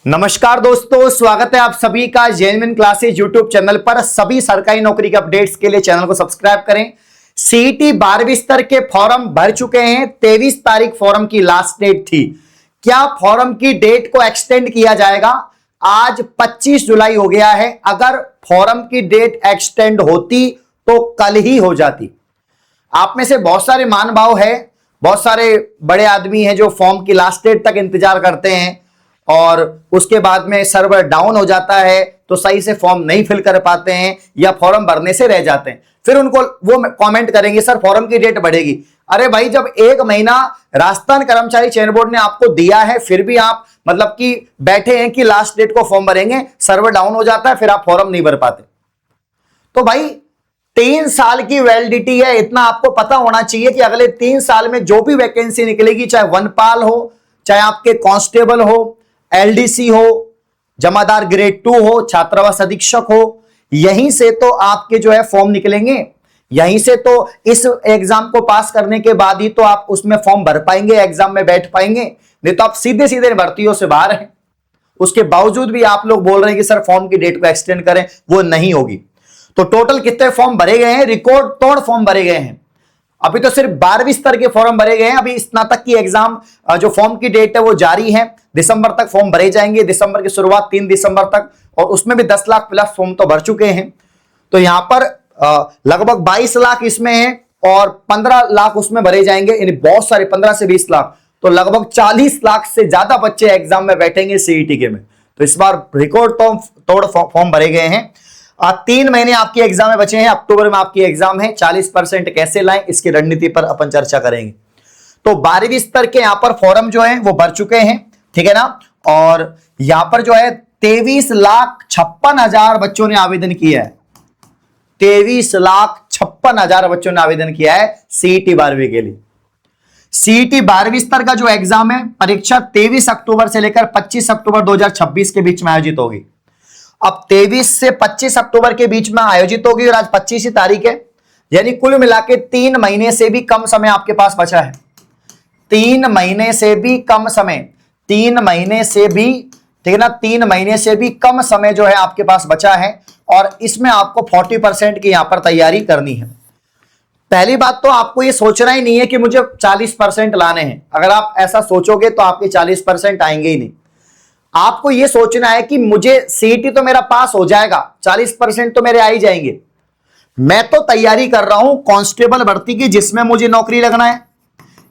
नमस्कार दोस्तों, स्वागत है आप सभी का जेन्युइन क्लासेज यूट्यूब चैनल पर। सभी सरकारी नौकरी के अपडेट्स के लिए चैनल को सब्सक्राइब करें। सीईटी 12वीं स्तर के फॉर्म भर चुके हैं। 23 तारीख फॉर्म की लास्ट डेट थी। क्या फॉर्म की डेट को एक्सटेंड किया जाएगा? आज 25 जुलाई हो गया है। अगर फॉर्म की डेट एक्सटेंड होती तो कल ही हो जाती। आप में से बहुत सारे महानुभाव है, बहुत सारे बड़े आदमी हैं जो फॉर्म की लास्ट डेट तक इंतजार करते हैं और उसके बाद में सर्वर डाउन हो जाता है तो सही से फॉर्म नहीं फिल कर पाते हैं या फॉर्म भरने से रह जाते हैं। फिर उनको वो कमेंट करेंगे, सर फॉर्म की डेट बढ़ेगी। अरे भाई, जब एक महीना राजस्थान कर्मचारी चयन बोर्ड ने आपको दिया है फिर भी आप मतलब कि बैठे हैं कि लास्ट डेट को फॉर्म भरेंगे, सर्वर डाउन हो जाता है, फिर आप फॉर्म नहीं भर पाते। तो भाई 3 साल की वैलिडिटी है, इतना आपको पता होना चाहिए कि अगले 3 साल में जो भी वैकेंसी निकलेगी, चाहे वनपाल हो, चाहे आपके कांस्टेबल हो, एलडीसी हो, जमादार ग्रेड 2 हो, छात्रावास अधीक्षक हो, यहीं से तो आपके जो है फॉर्म निकलेंगे। यहीं से तो इस एग्जाम को पास करने के बाद ही तो आप उसमें फॉर्म भर पाएंगे, एग्जाम में बैठ पाएंगे। नहीं तो आप सीधे सीधे भर्तियों से बाहर हैं। उसके बावजूद भी आप लोग बोल रहे हैं कि सर फॉर्म की डेट को एक्सटेंड करें, वो नहीं होगी। तो टोटल कितने फॉर्म भरे गए हैं? रिकॉर्ड तोड़ फॉर्म भरे गए हैं। अभी तो सिर्फ 12वीं स्तर के फॉर्म भरे गए हैं। अभी स्नातक की एग्जाम जो फॉर्म की डेट है वो जारी है। दिसंबर तक फॉर्म भरे जाएंगे, दिसंबर की शुरुआत 3 दिसंबर तक, और उसमें भी 10 लाख प्लस फॉर्म तो भर चुके हैं। तो यहां पर लगभग 22 लाख इसमें है और 15 लाख उसमें भरे जाएंगे, यानी बहुत सारे 15 से 20 लाख, तो लगभग 40 लाख से ज्यादा बच्चे एग्जाम में बैठेंगे सीईटी के में। तो इस बार रिकॉर्ड तोड़ फॉर्म भरे गए हैं। 3 महीने आपकी एग्जाम में बचे हैं, अक्टूबर में आपकी एग्जाम है। 40% कैसे लाएं, इसकी रणनीति पर अपन चर्चा करेंगे। तो 12वीं स्तर के यहां पर फॉर्म जो है वो भर चुके हैं, ठीक है ना। और यहां पर जो है 23,56,000 बच्चों ने आवेदन किया है। 23,56,000 बच्चों ने आवेदन किया है सीईटी 12वीं के लिए। सीईटी 12वीं स्तर का जो एग्जाम है, परीक्षा 23 अक्टूबर से लेकर 25 अक्टूबर 2026 के बीच में आयोजित होगी। अब 23 से 25 अक्टूबर के बीच में आयोजित होगी और आज 25 ही तारीख है, यानी कुल मिला के 3 महीने से भी कम समय आपके पास बचा है। 3 महीने से भी कम समय, 3 महीने से भी, ठीक है ना, 3 महीने से भी कम समय जो है आपके पास बचा है और इसमें आपको 40% की यहां पर तैयारी करनी है। पहली बात तो आपको ये सोचना ही नहीं है कि मुझे 40% लाने हैं। अगर आप ऐसा सोचोगे तो आपके 40% आएंगे ही नहीं। आपको यह सोचना है कि मुझे सीईटी तो मेरा पास हो जाएगा, 40% तो मेरे आ ही जाएंगे। मैं तो तैयारी कर रहा हूं कांस्टेबल भर्ती की जिसमें मुझे नौकरी लगना है,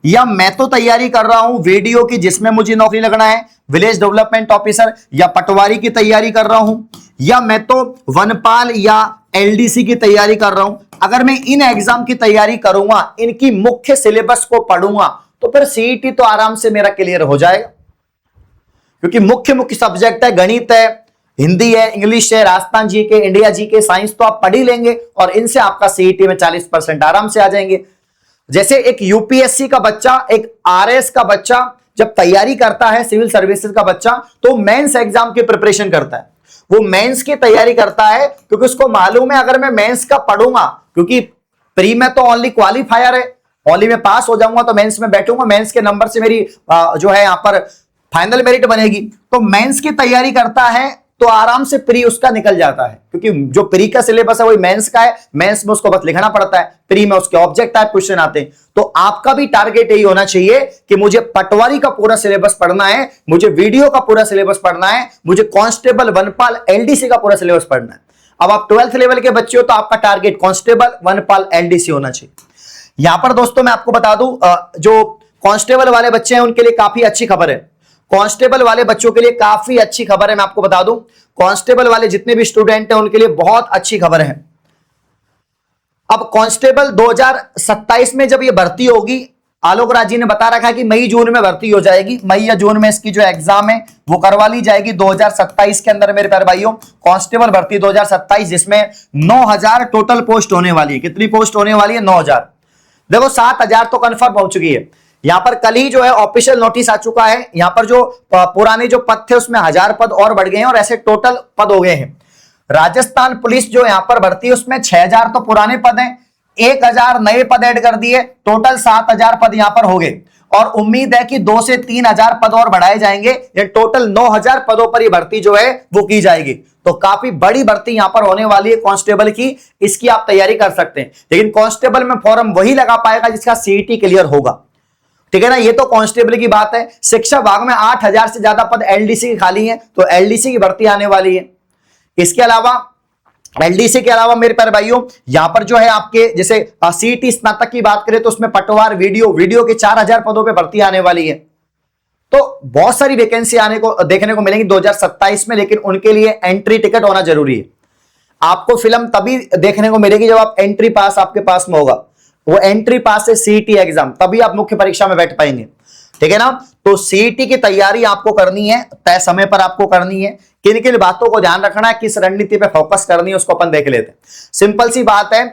या मैं तो तैयारी कर रहा हूं वीडियो की जिसमें मुझे नौकरी लगना है, विलेज डेवलपमेंट ऑफिसर या पटवारी की तैयारी कर रहा हूं, या मैं तो वनपाल या एलडीसी की तैयारी कर रहा हूं। अगर मैं इन एग्जाम की तैयारी करूंगा, इनकी मुख्य सिलेबस को पढ़ूंगा, तो फिर सीईटी तो आराम से मेरा क्लियर हो जाएगा। क्योंकि मुख्य सब्जेक्ट है, गणित है, हिंदी है, इंग्लिश है, Rajasthan GK, India GK, science तो आप पढ़ ही लेंगे और इनसे आपका सीईटी में 40% आराम से आ जाएंगे। जैसे एक यूपीएससी का बच्चा, एक आरएस का बच्चा जब तैयारी करता है, सिविल सर्विसेज का बच्चा, तो मेंस एग्जाम की प्रिपरेशन करता है। वो मेंस की तैयारी करता है क्योंकि उसको मालूम है अगर मैं मेंस का पढ़ूंगा, क्योंकि प्री में तो ओनली क्वालिफायर है, ओनली में पास हो जाऊंगा तो मेंस में बैठूंगा, मेंस के नंबर से मेरी जो है यहां पर फाइनल मेरिट बनेगी। तो मेंस की तैयारी करता है तो आराम से प्री उसका निकल जाता है, क्योंकि जो प्री का सिलेबस है वही मेंस का है। मेंस में उसको बस लिखना पड़ता है, प्री में उसके ऑब्जेक्ट टाइप क्वेश्चन आते हैं। तो आपका भी टारगेट यही होना चाहिए कि मुझे पटवारी का पूरा सिलेबस पढ़ना है, मुझे वीडियो का पूरा सिलेबस पढ़ना है, मुझे कांस्टेबल, वनपाल, एलडीसी का पूरा सिलेबस पढ़ना है। अब आप 12th लेवल के बच्चे हो तो आपका टारगेट कांस्टेबल, वनपाल, एलडीसी होना चाहिए। यहां पर दोस्तों मैं आपको बता दूं, जो कांस्टेबल वाले बच्चे हैं उनके लिए काफी अच्छी खबर है। कांस्टेबल वाले बच्चों के लिए काफी अच्छी खबर है, मैं आपको बता दूं। कांस्टेबल वाले जितने भी स्टूडेंट हैं उनके लिए बहुत अच्छी खबर है। अब कांस्टेबल 2027 में जब ये भर्ती होगी, आलोक राज जी ने बता रखा है कि मई जून में भर्ती हो जाएगी। मई या जून में इसकी जो एग्जाम है वो करवा ली जाएगी 2027 के अंदर। मेरे प्यारे भाइयों, कांस्टेबल भर्ती 2027, जिसमें 9,000 टोटल पोस्ट होने वाली है। कितनी पोस्ट होने वाली है? 9,000। देखो 7,000 तो कंफर्म हो चुकी है। यहां पर कल ही जो है ऑफिशियल नोटिस आ चुका है। यहां पर जो पुराने जो पद थे उसमें 1,000 पद और बढ़ गए हैं और ऐसे टोटल पद हो गए हैं। राजस्थान पुलिस जो यहां पर भर्ती है उसमें 6,000 तो पुराने पद हैं, 1,000 नए पद ऐड कर दिए, टोटल 7,000 पद यहां पर हो गए। और उम्मीद है कि 2 से 3 हजार पद और बढ़ाए जाएंगे, ये टोटल 9,000 पदों पर ही भर्ती जो है वो की जाएगी। तो काफी बड़ी भर्ती यहां पर होने वाली है कांस्टेबल की, इसकी आप तैयारी कर सकते हैं। लेकिन कांस्टेबल में फॉर्म वही लगा पाएगा जिसका सीईटी क्लियर होगा, ठीक है ना। ये तो कांस्टेबल की बात है। शिक्षा विभाग में 8,000 से ज्यादा पद एलडीसी की खाली हैं, तो एलडीसी की भर्ती आने वाली है। इसके अलावा एलडीसी के अलावा मेरे प्यारे भाइयों यहां पर जो है आपके जैसे सीईटी स्नातक की बात करें तो उसमें पटवार वीडियो के 4,000 पदों पे भर्ती आने वाली है। तो बहुत सारी वैकेंसी आने को देखने को मिलेंगी 2027 में, लेकिन उनके लिए एंट्री टिकट होना जरूरी है। आपको फिल्म तभी देखने को मिलेगी जब आप एंट्री पास आपके पास में होगा, वो एंट्री पास है सीईटी एग्जाम, तभी आप मुख्य परीक्षा में बैठ पाएंगे, ठीक है ना। तो सीईटी की तैयारी आपको करनी है, तय समय पर आपको करनी है। किन किन बातों को ध्यान रखना है, किस रणनीति पे फोकस करनी है, उसको अपन देख लेते हैं। सिंपल सी बात है,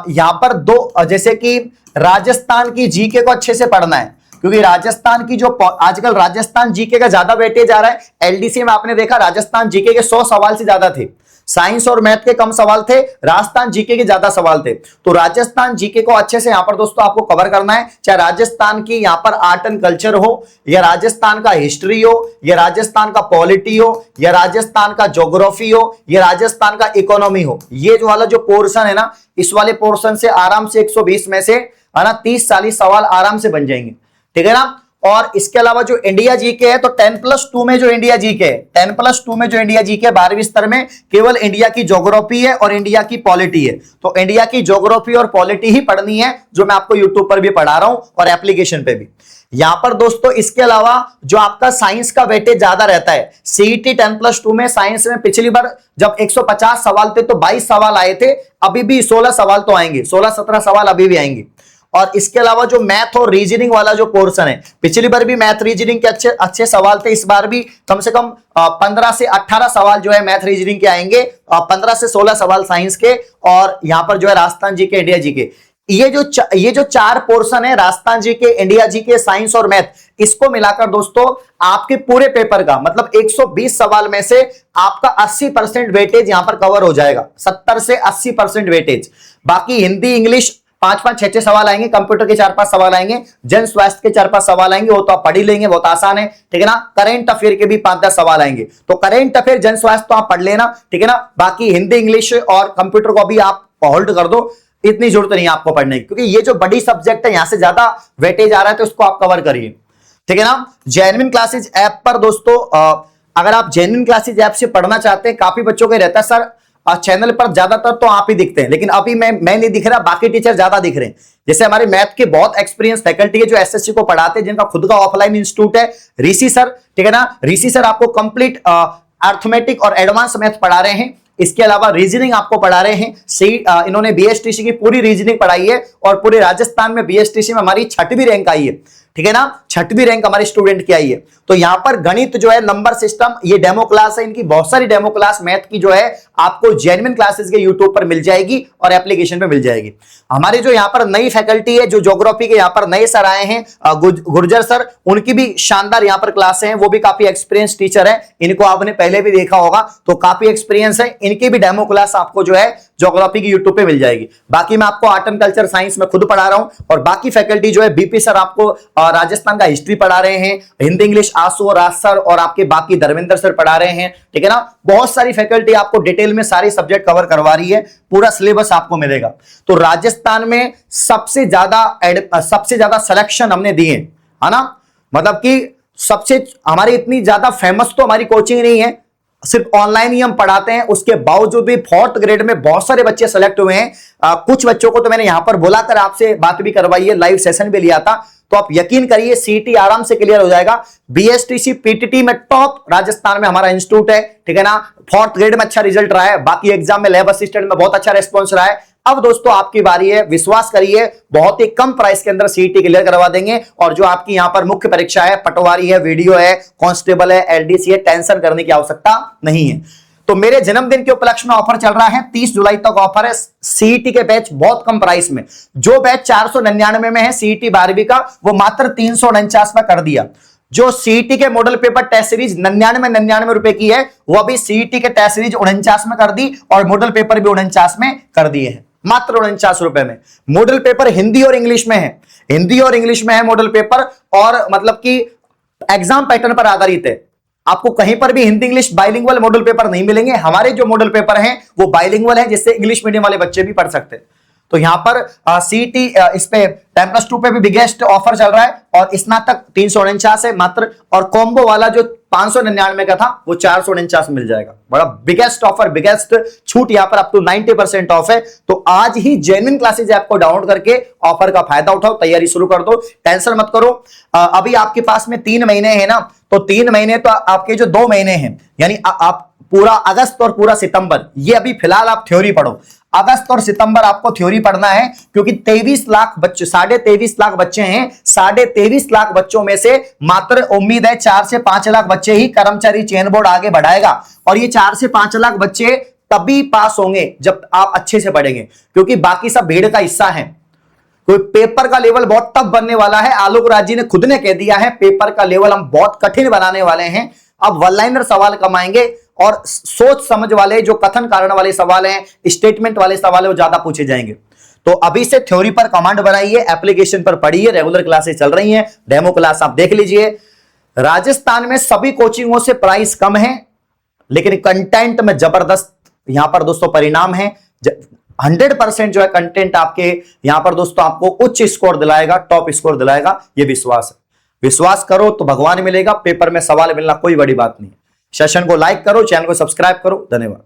यहां पर दो, जैसे कि राजस्थान की जीके को अच्छे से पढ़ना है, क्योंकि राजस्थान की जो आजकल राजस्थान जीके का ज्यादा वेटेज आ रहा है। एलडीसी में आपने देखा राजस्थान जीके के 100 सवाल से ज्यादा थे, साइंस और मैथ के कम सवाल थे, राजस्थान जीके के ज्यादा सवाल थे। तो राजस्थान जीके को अच्छे से यहां पर दोस्तों आपको कवर करना है, चाहे राजस्थान की यहां पर आर्ट एंड कल्चर हो, या राजस्थान का हिस्ट्री हो, या राजस्थान का पॉलिटी हो, या राजस्थान का ज्योग्राफी हो, या राजस्थान का इकोनॉमी हो। ये जो वाला जो पोर्शन है ना, इस वाले पोर्शन से आराम से 120 में से है ना 30-40 सवाल आराम से बन जाएंगे, ठीक है ना। और इसके अलावा जो इंडिया जीके है, तो 10+2 में जो इंडिया जीके है, 10+2 में जो इंडिया जीके 12वीं स्तर में केवल इंडिया की ज्योग्राफी है और इंडिया की पॉलिटी है। तो इंडिया की ज्योग्राफी और पॉलिटी ही पढ़नी है, जो मैं आपको यूट्यूब पर भी पढ़ा रहा हूं और एप्लीकेशन पे भी। यहां पर दोस्तों इसके अलावा जो आपका साइंस का वेटेज ज्यादा रहता है, सीईटी 10+2 में साइंस में पिछली बार जब 150 सवाल थे तो 22 सवाल आए थे, अभी भी 16 सवाल तो आएंगे, 16-17 सवाल अभी भी आएंगे। और इसके अलावा जो मैथ और रीजनिंग वाला जो पोर्शन है, पिछली बार भी मैथ रीजनिंग के अच्छे सवाल थे, इस बार भी कम से कम 15 से 18 सवाल जो है मैथ रीजनिंग के आएंगे, 15 से 16 सवाल साइंस के, और यहां पर जो है राजस्थान जी के, इंडिया जी के, ये जो 4 पोर्शन है, राजस्थान जी के, इंडिया जी के, साइंस और मैथ, इसको मिलाकर दोस्तों आपके पूरे पेपर का मतलब 120 सवाल में से आपका 80% वेटेज यहां पर कवर हो जाएगा, 70 से 80% वेटेज। बाकी हिंदी इंग्लिश 5-5, 6-6 सवाल आएंगे, कंप्यूटर के 4-5 सवाल आएंगे, जन स्वास्थ्य के 4-5 सवाल आएंगे, वो तो आप पढ़ ही लेंगे, बहुत आसान है, ठीक है ना। करेंट अफेयर के भी 5-10 सवाल आएंगे, तो करेंट अफेयर जन स्वास्थ्य तो आप पढ़ लेना, ठीक है ना। बाकी हिंदी इंग्लिश और कंप्यूटर को भी आप होल्ड कर दो, इतनी जरूरत नहीं है आपको पढ़ने की, क्योंकि ये जो बड़ी सब्जेक्ट है यहां से ज्यादा वेटेज आ रहा है, तो इसको आप कवर करिए, ठीक है ना। जेन्युइन क्लासेज ऐप पर दोस्तों अगर आप जेन्युइन क्लासेज ऐप से पढ़ना चाहते हैं, काफी बच्चों का रहता है सर चैनल पर ज्यादातर तो आप ही दिखते हैं, लेकिन अभी मैं नहीं दिख रहा, बाकी टीचर ज्यादा दिख रहे हैं। जैसे हमारे मैथ के बहुत एक्सपीरियंस फैकल्टी है जो एसएससी को पढ़ाते हैं, जिनका खुद का ऑफलाइन इंस्टीट्यूट है, ऋषि सर, ठीक है ना। ऋषि सर आपको कंप्लीट अर्थमेटिक और एडवांस मैथ पढ़ा रहे हैं, इसके अलावा रीजनिंग आपको पढ़ा रहे हैं। इन्होंने बीएसटीसी की पूरी रीजनिंग पढ़ाई है, और पूरे राजस्थान में बीएसटीसी में हमारी 6वीं रैंक आई है, ठीक है ना, 6वीं रैंक हमारे स्टूडेंट की आई है। तो यहां पर गणित जो है, नंबर सिस्टम, ये डेमो क्लास है, इनकी बहुत सारी डेमो क्लास मैथ की जो है आपको जेन्युइन क्लासेस के यूट्यूब पर मिल जाएगी और एप्लीकेशन पे मिल जाएगी। हमारे जो यहां पर नई फैकल्टी है, जो ज्योग्राफी के यहां पर नए सर आए हैं, गुर्जर सर, उनकी भी शानदार यहां पर क्लासें हैं, वो भी काफी एक्सपीरियंस टीचर है, इनको आपने पहले भी देखा होगा, तो काफी एक्सपीरियंस है, इनकी भी डेमो क्लास आपको जो है ज्योग्राफी की यूट्यूब पे मिल जाएगी। बाकी मैं आपको आर्ट एंड कल्चर साइंस में खुद पढ़ा रहा हूं, और बाकी फैकल्टी जो है बीपी सर आपको राजस्थान का हिस्ट्री पढ़ा रहे हैं, हिंदी इंग्लिश आसू और राज सर, और आपके बाकी धर्मेंद्र सर पढ़ा रहे हैं, ठीक है ना। बहुत सारी फैकल्टी आपको डिटेल में सारी सब्जेक्ट कवर करवा रही है, पूरा सिलेबस आपको मिलेगा। तो राजस्थान में सबसे ज्यादा सिलेक्शन हमने दिए है ना, मतलब कि सबसे हमारी इतनी ज्यादा फेमस तो हमारी कोचिंग नहीं है, सिर्फ ऑनलाइन ही हम पढ़ाते हैं, उसके बावजूद भी 4th ग्रेड में बहुत सारे बच्चे सेलेक्ट हुए हैं। कुछ बच्चों को तो मैंने यहां पर बुलाकर आपसे बात भी करवाई है, लाइव सेशन भी लिया था, तो आप यकीन करिए सीईटी आराम से क्लियर हो जाएगा। बीएसटीसी पीटीटी में टॉप राजस्थान में हमारा इंस्टीट्यूट है, ठीक है ना। 4th ग्रेड में अच्छा रिजल्ट रहा है, बाकी एग्जाम में लैब असिस्टेंट में बहुत अच्छा रेस्पॉन्स रहा है। अब दोस्तों आपकी बारी है, विश्वास करिए, बहुत ही कम प्राइस के अंदर सीईटी क्लियर करवा देंगे, और जो आपकी यहां पर मुख्य परीक्षा है, पटवारी है, वीडियो है, कांस्टेबल है, एलडीसी है, टेंशन करने की आवश्यकता नहीं है। तो मेरे जन्मदिन के उपलक्ष्य में ऑफर चल रहा है, 30 जुलाई तक ऑफर है, सीईटी के बैच बहुत कम प्राइस में। जो बैच 499 में है सीईटी 12वीं का, वो मात्र 349 में कर दिया। जो सीईटी के मॉडल पेपर टेस्ट सीरीज 99 रुपए की है, वो अभी सीईटी के टेस्ट सीरीज 49 में कर दी, और मॉडल पेपर भी 49 में कर दिए हैं। मात्र 49 रुपए में। मॉडल पेपर हिंदी और इंग्लिश में है, हिंदी और इंग्लिश में है मॉडल पेपर, और मतलब कि एग्जाम पैटर्न पर आधारित है। आपको कहीं पर भी Hindi English bilingual model paper नहीं मिलेंगे। हमारे जो मॉडल पेपर हैं वो बाइलिंगुअल है, जिससे इंग्लिश मीडियम वाले बच्चे भी पढ़ सकते हैं। तो यहां पर सीटी इस पे 10+2 पे भी बिगेस्ट ऑफर चल रहा है, और स्नातक 349 है मात्र, और कॉम्बो वाला जो 599 का था वो 449 मिल जाएगा। बड़ा बिगेस्ट ऑफर, बिगेस्ट छूट यहां पर अप टू 90% ऑफ है। तो आज ही जेन्युइन क्लासेज ऐप को डाउनलोड करके ऑफर का फायदा उठाओ, तैयारी शुरू कर दो, टेंशन मत करो। अभी आपके पास में 3 महीने हैं ना, तो 3 महीने तो आपके जो 2 महीने हैं, यानी आप पूरा अगस्त और पूरा सितंबर, ये अभी फिलहाल आप थ्योरी पढ़ो। अगस्त और सितंबर आपको थ्योरी पढ़ना है, क्योंकि 23 लाख बच्चे, 23.5 लाख बच्चे हैं। 23.5 लाख बच्चों में से मात्र उम्मीद है 4 से 5 लाख बच्चे ही कर्मचारी चयन बोर्ड आगे बढ़ाएगा, और ये 4 से 5 लाख बच्चे तभी पास होंगे जब आप अच्छे से पढ़ेंगे, क्योंकि बाकी सब भीड़ का हिस्सा है। कोई पेपर का लेवल बहुत टफ बनने वाला है। आलोक राज जी ने खुद ने कह दिया है, पेपर का लेवल हम बहुत कठिन बनाने वाले हैं। अब वन लाइनर सवाल कमाएंगे, और सोच समझ वाले जो कथन कारण वाले सवाल हैं, स्टेटमेंट वाले सवाल है, वो ज्यादा पूछे जाएंगे। तो अभी से थ्योरी पर कमांड बनाइए, एप्लीकेशन पर पढ़िए, रेगुलर क्लासेस चल रही हैं, डेमो क्लास आप देख लीजिए। राजस्थान में सभी कोचिंगों से प्राइस कम है, लेकिन कंटेंट में जबरदस्त यहां पर दोस्तों परिणाम है। 100% जो है कंटेंट आपके यहां पर दोस्तों आपको उच्च स्कोर दिलाएगा, टॉप स्कोर दिलाएगा, ये विश्वास है। विश्वास करो तो भगवान मिलेगा। पेपर में सवाल मिलना कोई बड़ी बात नहीं। सेशन को लाइक करो, चैनल को सब्सक्राइब करो। धन्यवाद।